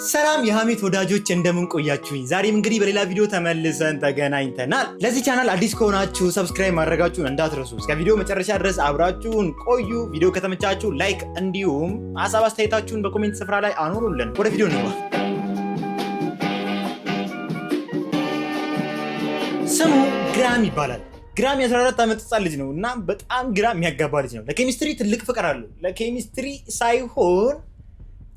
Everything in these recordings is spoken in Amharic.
ሰላም የሐሜት ወዳጆች እንደምን ቆያችሁኝ? ዛሬም እንግዲህ በሌላ ቪዲዮ ተመልሰን ተገናኝተናል። ለዚህ ቻናል አዲስ ከሆናችሁ ሰብስክራይብ ማድረጋችሁን እንዳትረሱ። እስከ ቪዲዮ መጨረሻ ድረስ አብራችሁን ቆዩ። ቪዲዮ ከተመቻችሁ ላይክ፣ እንዲሁም ሀሳብ አስተያየታችሁን በኮሜንት ስፍራ ላይ አኖሩልን። ወደ ቪዲዮ እንግባ። ስሙ ግራም ይባላል። ግራም የ14 ዓመት ህጻን ልጅ ነው እና በጣም ግራም የሚያጋባ ልጅ ነው። ለኬሚስትሪ ትልቅ ፍቅር አለው። ለኬሚስትሪ ሳይሆን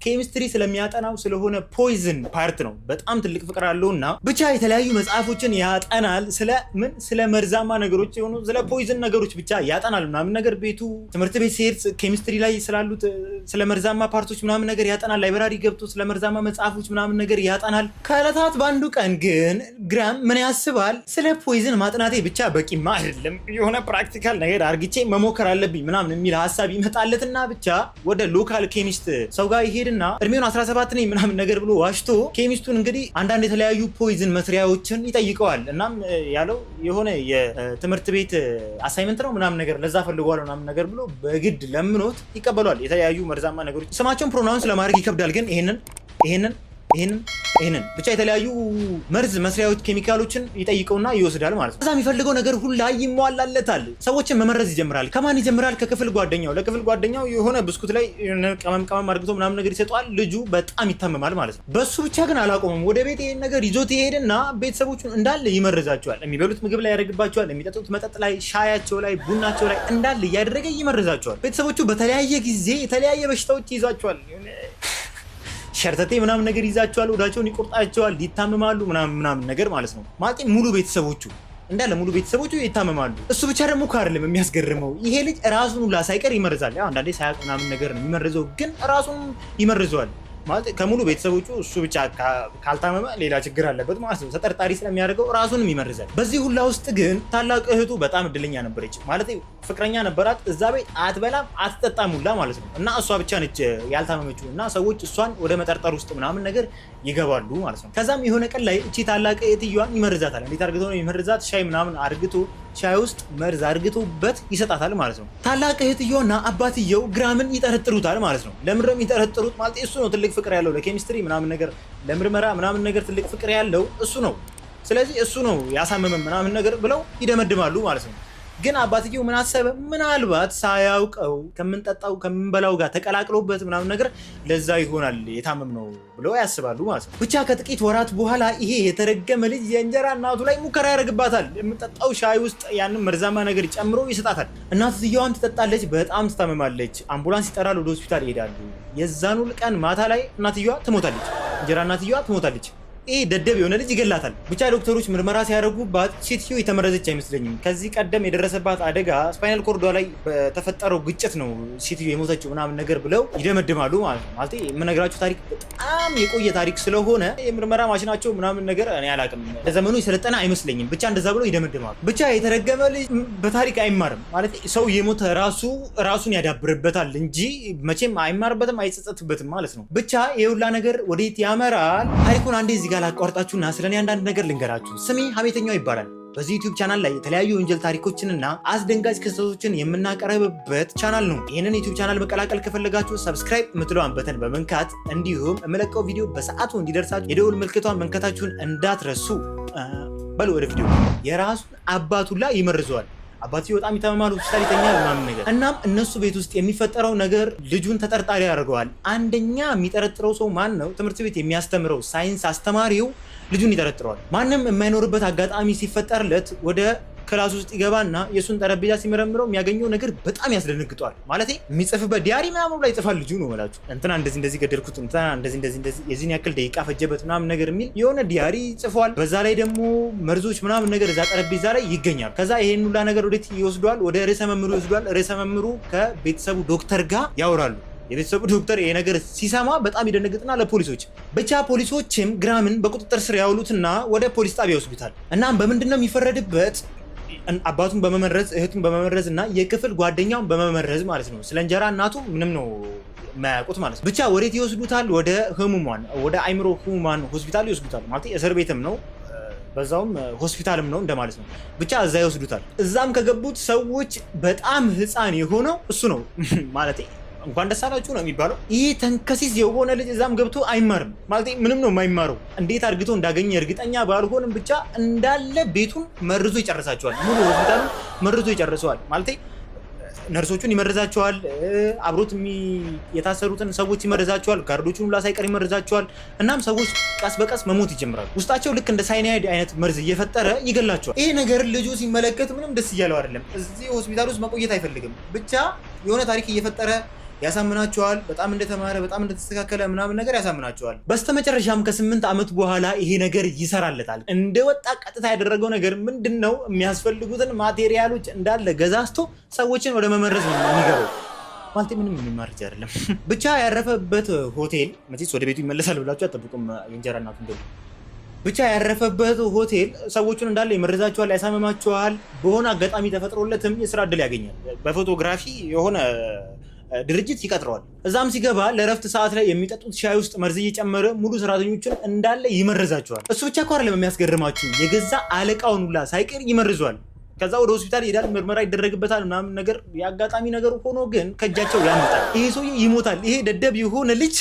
ኬሚስትሪ ስለሚያጠናው ስለሆነ ፖይዝን ፓርት ነው። በጣም ትልቅ ፍቅር አለውና ብቻ የተለያዩ መጽሐፎችን ያጠናል። ስለ መርዛማ ነገሮች የሆኑ ስለ ፖይዝን ነገሮች ብቻ ያጠናል ምናምን ነገር። ቤቱ ትምህርት ቤት ሲሄድ ኬሚስትሪ ላይ ስላሉት ስለ መርዛማ ፓርቶች ምናምን ነገር ያጠናል። ላይብራሪ ገብቶ ስለ መርዛማ መጽሐፎች ምናምን ነገር ያጠናል። ከዕለታት በአንዱ ቀን ግን ግራም ምን ያስባል? ስለ ፖይዝን ማጥናቴ ብቻ በቂማ አይደለም፣ የሆነ ፕራክቲካል ነገር አርግቼ መሞከር አለብኝ ምናምን የሚል ሀሳብ ይመጣለትና ብቻ ወደ ሎካል ኬሚስት ሰው ጋር ይሄድ እና እድሜውን 17 ነኝ ምናምን ነገር ብሎ ዋሽቶ ኬሚስቱን እንግዲህ አንዳንድ የተለያዩ ፖይዝን መስሪያዎችን ይጠይቀዋል። እናም ያለው የሆነ የትምህርት ቤት አሳይመንት ነው ምናምን ነገር ለዛ ፈልጓል ምናምን ነገር ብሎ በግድ ለምኖት ይቀበሏል። የተለያዩ መርዛማ ነገሮች ስማቸውን ፕሮናውንስ ለማድረግ ይከብዳል፣ ግን ይሄንን ብቻ የተለያዩ መርዝ መስሪያዎች ኬሚካሎችን ይጠይቀውና ይወስዳል ማለት ነው። ከዛ የሚፈልገው ነገር ሁላ ይሟላለታል። ሰዎችን መመረዝ ይጀምራል። ከማን ይጀምራል? ከክፍል ጓደኛው። ለክፍል ጓደኛው የሆነ ብስኩት ላይ ቀመም አድርግቶ ምናምን ነገር ይሰጠዋል። ልጁ በጣም ይታመማል ማለት ነው። በሱ ብቻ ግን አላቆመም። ወደ ቤት ይሄን ነገር ይዞት ይሄድና ቤተሰቦቹን እንዳለ ይመርዛቸዋል። የሚበሉት ምግብ ላይ ያደርግባቸዋል። የሚጠጡት መጠጥ ላይ፣ ሻያቸው ላይ፣ ቡናቸው ላይ እንዳለ እያደረገ ይመርዛቸዋል። ቤተሰቦቹ በተለያየ ጊዜ የተለያየ በሽታዎች ይይዛቸዋል። ሸርተቴ ምናምን ነገር ይዛቸዋል። ወዳቸውን ይቆርጣቸዋል። ይታመማሉ ምናምን ነገር ማለት ነው። ማለት ሙሉ ቤተሰቦቹ ይታመማሉ። እሱ ብቻ ደግሞ አይደለም የሚያስገርመው፣ ይሄ ልጅ ራሱን ሁላ ሳይቀር ይመርዛል። ያው አንዳንዴ ሳያውቅ ምናምን ነገር ነው የሚመርዘው፣ ግን ራሱን ይመርዘዋል። ማለት ከሙሉ ቤተሰቦቹ እሱ ብቻ ካልታመመ ሌላ ችግር አለበት ማለት ነው። ተጠርጣሪ ስለሚያደርገው ራሱንም ይመርዛል። በዚህ ሁላ ውስጥ ግን ታላቅ እህቱ በጣም እድለኛ ነበረች። ማለት ፍቅረኛ ነበራት። እዛ ቤት አትበላም አትጠጣም ሁላ ማለት ነው። እና እሷ ብቻ ነች ያልታመመችው እና ሰዎች እሷን ወደ መጠርጠር ውስጥ ምናምን ነገር ይገባሉ ማለት ነው። ከዛም የሆነ ቀን ላይ እቺ ታላቅ እህትየዋን ይመርዛታል። እንዴት አርግቶ ነው ይመርዛት? ሻይ ምናምን አርግቶ ሻይ ውስጥ መርዝ አርግቶበት ይሰጣታል ማለት ነው። ታላቅ እህትየውና አባትየው ግራምን ይጠረጥሩታል ማለት ነው። ለምንድነው የሚጠረጥሩት? ማለት እሱ ነው ትልቅ ፍቅር ያለው ለኬሚስትሪ ምናምን ነገር ለምርመራ ምናምን ነገር ትልቅ ፍቅር ያለው እሱ ነው። ስለዚህ እሱ ነው ያሳመመን ምናምን ነገር ብለው ይደመድማሉ ማለት ነው። ግን አባትየው ምን አሰበ? ምናልባት ሳያውቀው ከምንጠጣው ከምንበላው ጋር ተቀላቅሎበት ምናምን ነገር ለዛ ይሆናል የታመምነው ብለው ያስባሉ ማለት ነው። ብቻ ከጥቂት ወራት በኋላ ይሄ የተረገመ ልጅ የእንጀራ እናቱ ላይ ሙከራ ያደርግባታል። የምጠጣው ሻይ ውስጥ ያንን መርዛማ ነገር ጨምሮ ይሰጣታል። እናትየዋም ትጠጣለች፣ በጣም ትታመማለች። አምቡላንስ ይጠራል፣ ወደ ሆስፒታል ይሄዳሉ። የዛኑ ቀን ማታ ላይ እናትየዋ ትሞታለች። እንጀራ እናትየዋ ትሞታለች። ይሄ ደደብ የሆነ ልጅ ይገላታል። ብቻ ዶክተሮች ምርመራ ሲያደርጉባት ሴትዮ የተመረዘች አይመስለኝም። ከዚህ ቀደም የደረሰባት አደጋ ስፓይናል ኮርዷ ላይ በተፈጠረው ግጭት ነው ሴትዮ የሞተችው ምናምን ነገር ብለው ይደመድማሉ ማለት ነው። ማለት የምነግራችሁ ታሪክ በጣም የቆየ ታሪክ ስለሆነ የምርመራ ማሽናቸው ምናምን ነገር እኔ አላውቅም፣ ለዘመኑ የሰለጠነ አይመስለኝም። ብቻ እንደዛ ብለው ይደመድማሉ። ብቻ የተረገመ ልጅ በታሪክ አይማርም። ማለት ሰው የሞተ ራሱን ያዳብርበታል እንጂ መቼም አይማርበትም፣ አይጸጸትበትም ማለት ነው። ብቻ የሁላ ነገር ወዴት ያመራል? ታሪኩን አንዴ ጋር ላቋርጣችሁና ስለኔ አንዳንድ ነገር ልንገራችሁ። ስሜ ሐሜተኛው ይባላል። በዚህ ዩቲዩብ ቻናል ላይ የተለያዩ ወንጀል ታሪኮችንና አስደንጋጭ ክስተቶችን የምናቀርብበት ቻናል ነው። ይህንን ዩቲዩብ ቻናል መቀላቀል ከፈለጋችሁ ሰብስክራይብ የምትለዋን በተን በመንካት እንዲሁም የምለቀው ቪዲዮ በሰዓቱ እንዲደርሳችሁ የደውል ምልክቷን መንካታችሁን እንዳትረሱ። በሉ ወደ ቪዲዮ። የራሱን አባቱላ ይመርዘዋል። አባትየው በጣም ይታመማል፣ ሆስፒታል ይተኛል ምናምን ነገር። እናም እነሱ ቤት ውስጥ የሚፈጠረው ነገር ልጁን ተጠርጣሪ ያደርገዋል። አንደኛ የሚጠረጥረው ሰው ማን ነው? ትምህርት ቤት የሚያስተምረው ሳይንስ አስተማሪው ልጁን ይጠረጥረዋል። ማንም የማይኖርበት አጋጣሚ ሲፈጠርለት ወደ ክላስ ውስጥ ይገባና የሱን ጠረጴዛ ሲመረምረው የሚያገኘው ነገር በጣም ያስደነግጠዋል። ማለት የሚጽፍበት ዲያሪ ምናምን ላይ ይጽፋል ልጁ ነው ማለት እንትና እንደዚህ ገደልኩት፣ እንትና እንደዚህ የዚህን ያክል ደቂቃ ፈጀበት ምናምን ነገር የሚል የሆነ ዲያሪ ጽፏል። በዛ ላይ ደግሞ መርዞች ምናምን ነገር እዛ ጠረጴዛ ላይ ይገኛል። ከዛ ይሄን ሁላ ነገር ወዴት ይወስዷል? ወደ ርዕሰ መምህሩ ይወስዷል። ርዕሰ መምህሩ ከቤተሰቡ ዶክተር ጋር ያወራሉ። የቤተሰቡ ዶክተር ይሄ ነገር ሲሰማ በጣም ይደነግጥና ለፖሊሶች ብቻ ፖሊሶችም ግራምን በቁጥጥር ስር ያውሉትና ወደ ፖሊስ ጣቢያ ይወስዱታል። እናም በምንድነው የሚፈረድበት? አባቱን በመመረዝ እህቱን በመመረዝ እና የክፍል ጓደኛውን በመመረዝ ማለት ነው። ስለ እንጀራ እናቱ ምንም ነው የማያውቁት ማለት ነው። ብቻ ወዴት ይወስዱታል? ወደ አይምሮ ህሙማን ሆስፒታል ይወስዱታል። ማለት እስር ቤትም ነው በዛውም ሆስፒታልም ነው እንደማለት ነው። ብቻ እዛ ይወስዱታል። እዛም ከገቡት ሰዎች በጣም ህፃን የሆነው እሱ ነው ማለት እንኳን ደስ አላችሁ ነው የሚባለው። ይህ ተንከሲስ የሆነ ልጅ እዛም ገብቶ አይማርም ማለት ምንም ነው የማይማረው። እንዴት አርግቶ እንዳገኘ እርግጠኛ ባልሆንም ብቻ እንዳለ ቤቱን መርዞ ይጨርሳቸዋል። ሙሉ ሆስፒታሉን መርዞ ይጨርሰዋል ማለት ነርሶቹን ይመርዛቸዋል፣ አብሮት የታሰሩትን ሰዎች ይመርዛቸዋል፣ ጋርዶቹን ሁላ ሳይቀር ይመርዛቸዋል። እናም ሰዎች ቀስ በቀስ መሞት ይጀምራሉ። ውስጣቸው ልክ እንደ ሳይናይድ አይነት መርዝ እየፈጠረ ይገላቸዋል። ይሄ ነገር ልጁ ሲመለከት ምንም ደስ እያለው አይደለም። እዚህ ሆስፒታል ውስጥ መቆየት አይፈልግም። ብቻ የሆነ ታሪክ እየፈጠረ ያሳምናቸዋል። በጣም እንደተማረ በጣም እንደተስተካከለ ምናምን ነገር ያሳምናቸዋል። በስተመጨረሻም ከ8 ዓመት በኋላ ይሄ ነገር ይሰራለታል። እንደወጣ ቀጥታ ያደረገው ነገር ምንድነው? የሚያስፈልጉትን ማቴሪያሎች እንዳለ ገዛዝቶ ሰዎችን ወደ መመረዝ ነው የሚገባው። ማለት ምንም የሚማርጅ አይደለም። ብቻ ያረፈበት ሆቴል መቼስ ወደ ቤቱ ይመለሳል ብላችሁ አጠብቁም። የእንጀራ እናቱ እንደው ብቻ ያረፈበት ሆቴል ሰዎቹን እንዳለ ይመርዛቸዋል፣ ያሳምማቸዋል። በሆነ አጋጣሚ ተፈጥሮለትም የስራ እድል ያገኛል። በፎቶግራፊ የሆነ ድርጅት ይቀጥረዋል። እዛም ሲገባ ለረፍት ሰዓት ላይ የሚጠጡት ሻይ ውስጥ መርዝ እየጨመረ ሙሉ ሰራተኞችን እንዳለ ይመርዛቸዋል። እሱ ብቻ እኮ አይደለም የሚያስገርማችሁ፣ የገዛ አለቃውን ሁላ ሳይቀር ይመርዟል። ከዛ ወደ ሆስፒታል ይሄዳል፣ ምርመራ ይደረግበታል ምናምን ነገር። የአጋጣሚ ነገር ሆኖ ግን ከእጃቸው ያመልጣል። ይሄ ሰውዬ ይሞታል። ይሄ ደደብ የሆነ ልጅ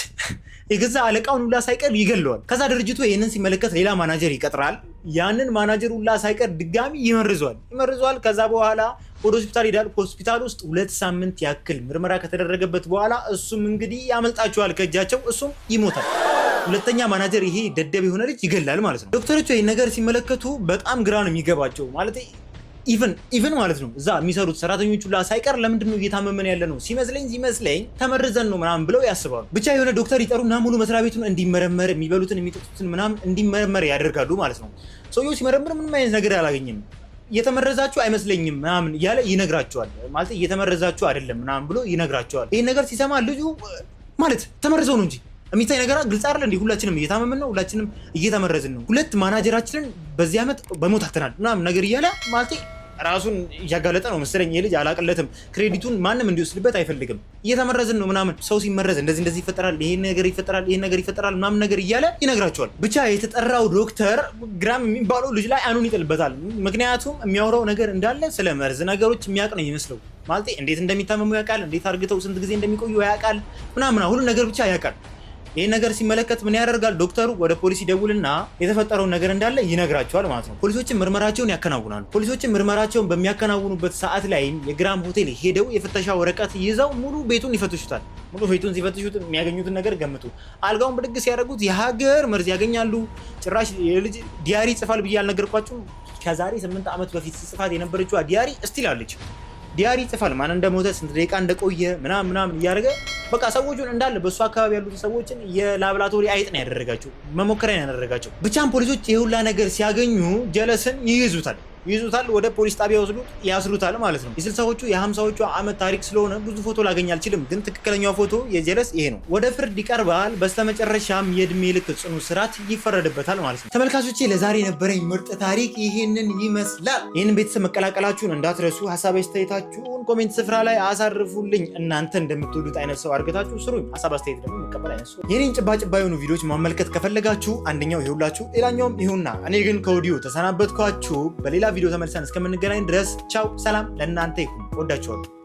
የገዛ አለቃውን ሁላ ሳይቀር ይገለዋል። ከዛ ድርጅቱ ይህንን ሲመለከት ሌላ ማናጀር ይቀጥራል። ያንን ማናጀር ሁላ ሳይቀር ድጋሚ ይመርዟል። ከዛ በኋላ ወደ ሆስፒታል ይሄዳል። ሆስፒታል ውስጥ 2 ሳምንት ያክል ምርመራ ከተደረገበት በኋላ እሱም እንግዲህ ያመልጣቸዋል ከእጃቸው፣ እሱም ይሞታል። ሁለተኛ ማናጀር ይሄ ደደብ የሆነ ልጅ ይገላል ማለት ነው። ዶክተሮቹ ይህን ነገር ሲመለከቱ በጣም ግራ ነው የሚገባቸው። ማለት ኢቨን ማለት ነው እዛ የሚሰሩት ሰራተኞቹ ሁላ ሳይቀር ለምንድን ነው እየታመመን ያለ ነው ሲመስለኝ ተመርዘን ነው ምናምን ብለው ያስባሉ። ብቻ የሆነ ዶክተር ይጠሩና ሙሉ መስሪያ ቤቱን እንዲመረመር፣ የሚበሉትን የሚጠጡትን ምናምን እንዲመረመር ያደርጋሉ ማለት ነው። ሰውየው ሲመረምር ምንም አይነት ነገር አላገኘም። እየተመረዛችሁ አይመስለኝም ምናምን እያለ ይነግራቸዋል። ማለት እየተመረዛችሁ አይደለም ምናምን ብሎ ይነግራቸዋል። ይህን ነገር ሲሰማ ልጁ ማለት ተመርዘው ነው እንጂ የሚታይ ነገር ግልጽ አይደል እንዴ? ሁላችንም እየታመምን ነው፣ ሁላችንም እየተመረዝን ነው፣ 2 ማናጀራችንን በዚህ ዓመት በሞት አጥተናል ምናምን ነገር እያለ ማለት ራሱን እያጋለጠ ነው መሰለኝ። የልጅ አላቅለትም። ክሬዲቱን ማንም እንዲወስድበት አይፈልግም። እየተመረዝን ነው ምናምን፣ ሰው ሲመረዝ እንደዚህ ይፈጠራል፣ ይሄን ነገር ይፈጠራል ምናምን ነገር እያለ ይነግራቸዋል። ብቻ የተጠራው ዶክተር ግራም የሚባለው ልጅ ላይ አይኑን ይጥልበታል። ምክንያቱም የሚያወራው ነገር እንዳለ ስለ መርዝ ነገሮች የሚያውቅ ነው ይመስለው። ማለት እንዴት እንደሚታመሙ ያውቃል፣ እንዴት አርግተው ስንት ጊዜ እንደሚቆዩ ያውቃል ምናምን፣ ሁሉ ነገር ብቻ ያውቃል። ይህን ነገር ሲመለከት ምን ያደርጋል? ዶክተሩ ወደ ፖሊስ ይደውልና የተፈጠረውን ነገር እንዳለ ይነግራቸዋል ማለት ነው። ፖሊሶችን ምርመራቸውን ያከናውናሉ። ፖሊሶችን ምርመራቸውን በሚያከናውኑበት ሰዓት ላይም የግራም ሆቴል ሄደው የፍተሻ ወረቀት ይዘው ሙሉ ቤቱን ይፈትሹታል። ሙሉ ቤቱን ሲፈትሹት የሚያገኙትን ነገር ገምቱ። አልጋውን ብድግ ሲያደርጉት የሀገር መርዝ ያገኛሉ። ጭራሽ የልጅ ዲያሪ ጽፋል ብዬ አልነገርኳችሁም? ከዛሬ 8 ዓመት በፊት ጽፋት የነበረችዋ ዲያሪ እስቲል አለች። ዲያሪ ጽፋል፣ ማን እንደሞተ ስንት ደቂቃ እንደቆየ ምናምን እያደረገ በቃ ሰዎቹን እንዳለ በእሱ አካባቢ ያሉት ሰዎችን የላብራቶሪ አይጥ ነው ያደረጋቸው፣ መሞከሪያ ነው ያደረጋቸው። ብቻም ፖሊሶች የሁላ ነገር ሲያገኙ ጀለስን ይይዙታል፣ ወደ ፖሊስ ጣቢያ ወስዱት ያስሩታል ማለት ነው። የ60ዎቹ የ50ዎቹ ዓመት ታሪክ ስለሆነ ብዙ ፎቶ ላገኝ አልችልም፣ ግን ትክክለኛው ፎቶ የጀለስ ይሄ ነው። ወደ ፍርድ ይቀርባል። በስተመጨረሻም የእድሜ ልክ ጽኑ እስራት ይፈረድበታል ማለት ነው። ተመልካቾቼ ለዛሬ የነበረኝ ምርጥ ታሪክ ይሄንን ይመስላል። ይህንን ቤተሰብ መቀላቀላችሁን እንዳትረሱ። ሀሳብ አስተያየታችሁን ኮሜንት ስፍራ ላይ አሳርፉልኝ። እናንተ እንደምትወዱት አይነት ሰው አድርጋችሁ ስሩኝ። ሀሳብ አስተያየት ደግሞ መቀበል አይነት ሰው። የኔን ጭባጭባ የሆኑ ቪዲዮዎች ማመልከት ከፈለጋችሁ አንደኛው ይሁላችሁ፣ ሌላኛውም ይሁና። እኔ ግን ከወዲሁ ተሰናበትኳችሁ። በሌላ ቪዲዮ ተመልሰን እስከምንገናኝ ድረስ ቻው፣ ሰላም ለእናንተ ይሁን። ወዳችኋለሁ።